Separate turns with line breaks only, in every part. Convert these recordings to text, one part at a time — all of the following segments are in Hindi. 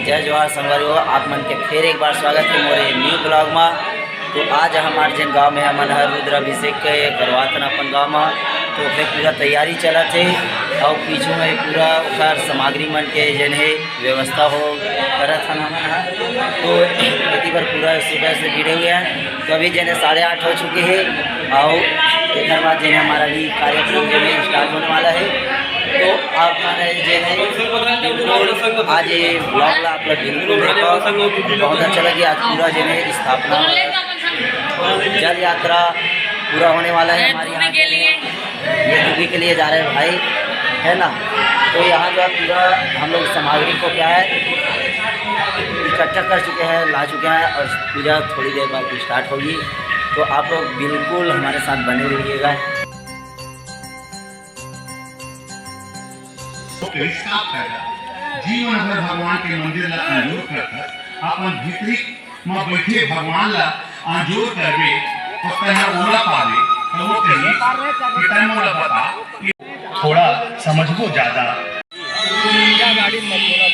जय जवाहर संगवारी हो आप मन के फिर एक बार स्वागत है मोरे न्यू ब्लॉग में। तो आज हमारे जन गांव में हमन हर रुद्राभिषेक के करवातन अपन गांव में, तो फिर पूरा तैयारी चला थे और पीछू में पूरा उखार सामग्री मन के जन है व्यवस्था हो करत हन हमन। तो इसी पर पूरा सुबह से भिड़े हुए हैं। तो अभी जन 8:30 हो चुके हैं और एक बाद जन हमारा भी कार्यक्रम जो है स्टार्ट होने वाला है। तो आप हमारे आज ये ब्लॉग ला आप लोग बिल्कुल देखो, बहुत अच्छा लगे। आज पूरा जो है स्थापना जल यात्रा पूरा होने वाला है हमारे यहाँ के लिए, ये दुबी के लिए जा रहे हैं भाई, है ना। तो यहाँ जो पूरा हम लोग सामग्री को क्या है इकट्ठा कर चुके हैं, ला चुके हैं और पूजा थोड़ी देर बाद स्टार्ट होगी। तो आप लोग बिल्कुल हमारे साथ बने रहिएगा।
जीवन भर भगवान के मंदिर ला अंजोर कर अपन भीतरी में बैठे भगवान ला अंजोर करबे तो कहना ओला पावे तो वो कहिए कि तन मोला बता थोड़ा समझबो ज्यादा गाड़ी में थोड़ा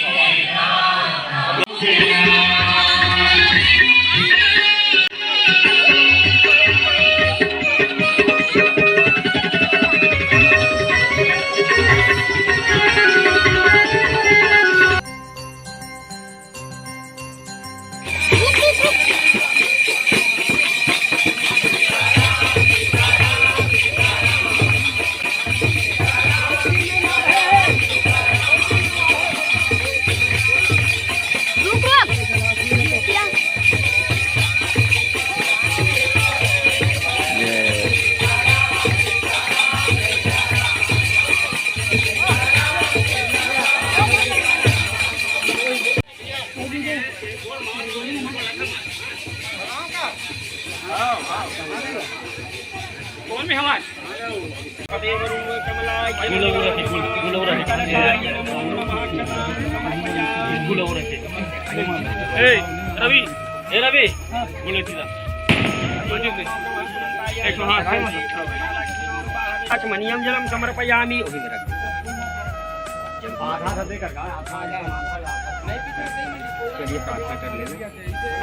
कौन में हमारे रवि रवि बोलो सीधा मनियम जलम समर्पयामि चलिए प्रार्थना कर लेना।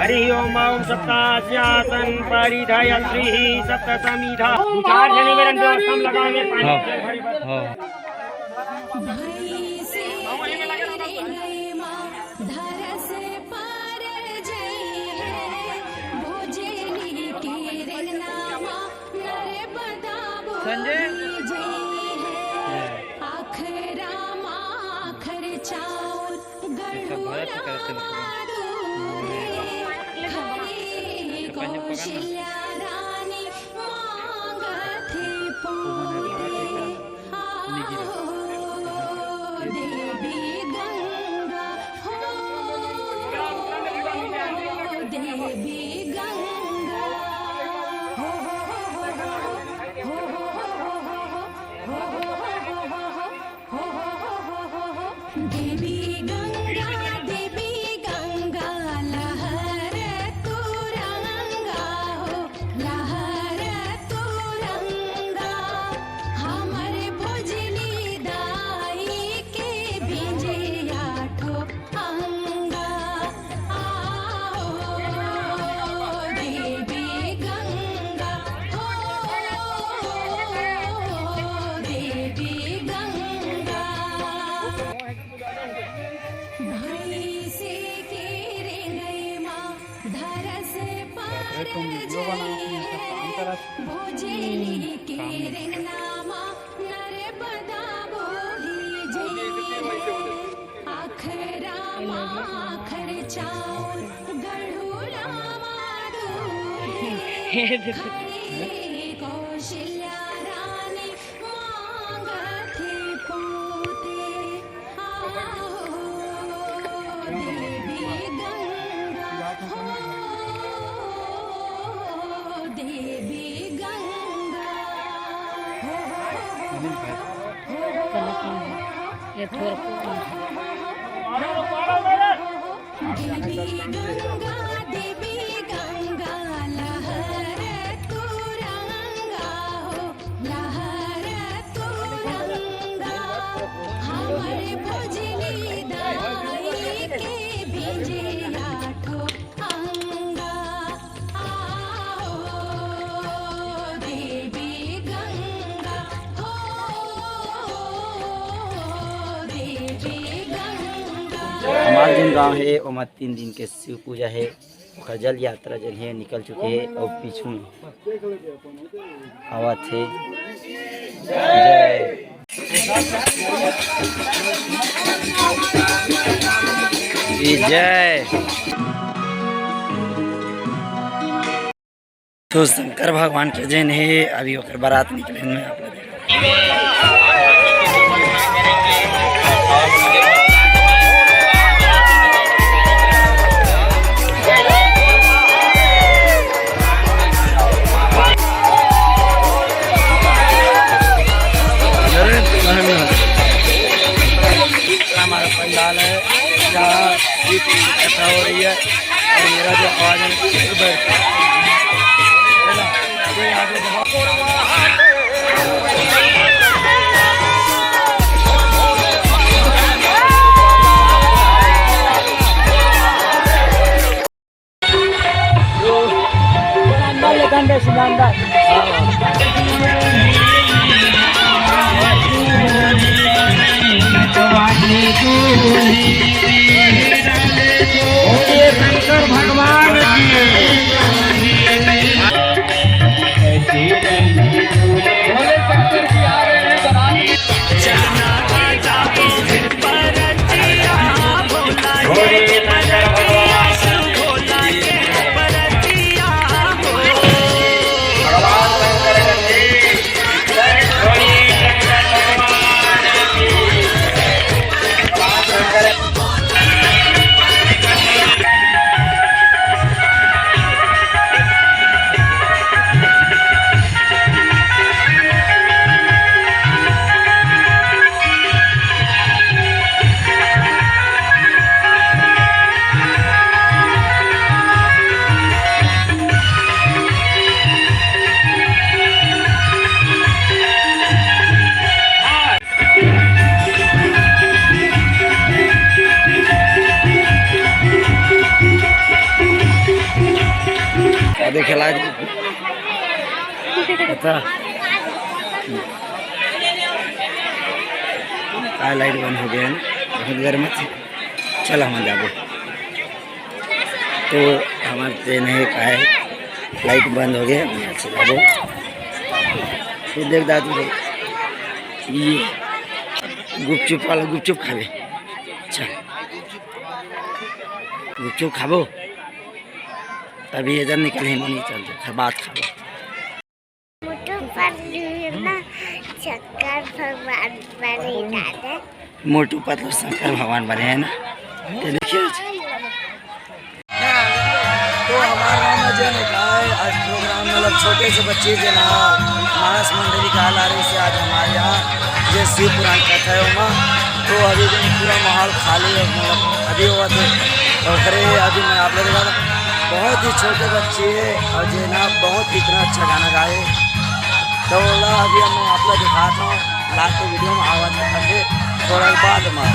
हरि ओम ओम सप्तास्यासन परिधाय श्री सप्तसमीधा चार जने मेरे व्यवस्था में लगाएंगे पानी। संजय तुम वीडियो बनाओ ये थोड़ा
हमारे जिन गांव है वहाँ 3 दिन के शिव पूजा है। जल यात्रा जल है निकल चुके हैं और पीछू हवा थे। जय जय। तो शंकर भगवान के जैन है अभी ओकर बारात निकले में आप लोग हमारा पंडाल है जहाँ इकट्ठा हो रही है और मेरा जो आवाज़
शंकर भगवान
देखे लाइट लाइट बंद हो गया है बहुत गर्म थी। चल हम जाबो तो हमारे ट्रेन है का है लाइट बंद हो गया जाबो तो देख दादू ये गुपचुप वाला गुपचुप खावे चल गुपचुप खाबो तभी इधर निकले नहीं चलते बात खाओ। मोटू पतलू शंकर भगवान बने हैं ना तो देखिए। तो हमारे गाँव में जो है आज प्रोग्राम मतलब छोटे से बच्चे जो ना मानस मंडली का हाल आ रही से आज हमारे यहाँ जो शिव पुराण कथा है वहाँ तो अभी जो पूरा माहौल खाली है मतलब अभी हुआ तो अभी मैं आप लोग बहुत ही छोटे बच्चे और जो ना बहुत इतना अच्छा गाना गाए तो अभी मैं आप लोग दिखाता हूँ लास्ट वीडियो में आवाज़ करके थोड़ा बाद में।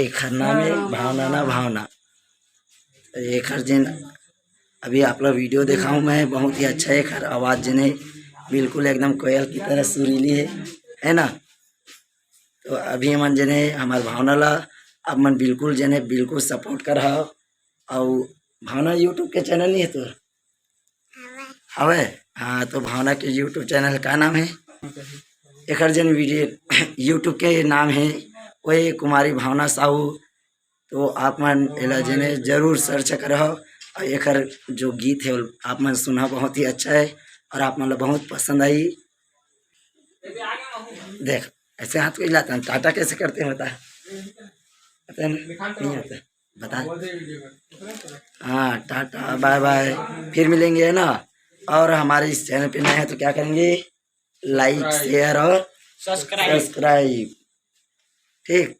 एक नाम है भावना ना भावना एक जिन अभी आप लोग वीडियो दिखाऊँ मैं बहुत ही अच्छा एक आवाज़ जिन्हें बिल्कुल एकदम कोयल की तरह सुरीली है ना। तो अभी मन जिन्हें हमारे भावना ला अब मन बिल्कुल जिन्हें बिल्कुल सपोर्ट कर रहा और भावना यूट्यूब के चैनल नहीं है तो हवे हाँ तो भावना के यूट्यूब चैनल का नाम है एक जन वीडियो यूट्यूब के नाम है वही कुमारी भावना साहू। तो आप मन एला जने जरूर सर्च करो और एक जो गीत है आप मन सुना बहुत ही अच्छा है और आप मन बहुत पसंद आई। देख ऐसे हाथ को हिलाता टाटा कैसे करते हैं बता नहीं आता बता। हाँ टाटा बाय बाय फिर मिलेंगे है ना। और हमारे इस चैनल पे नए हैं तो क्या करेंगे लाइक शेयर और सब्सक्राइब। ठीक।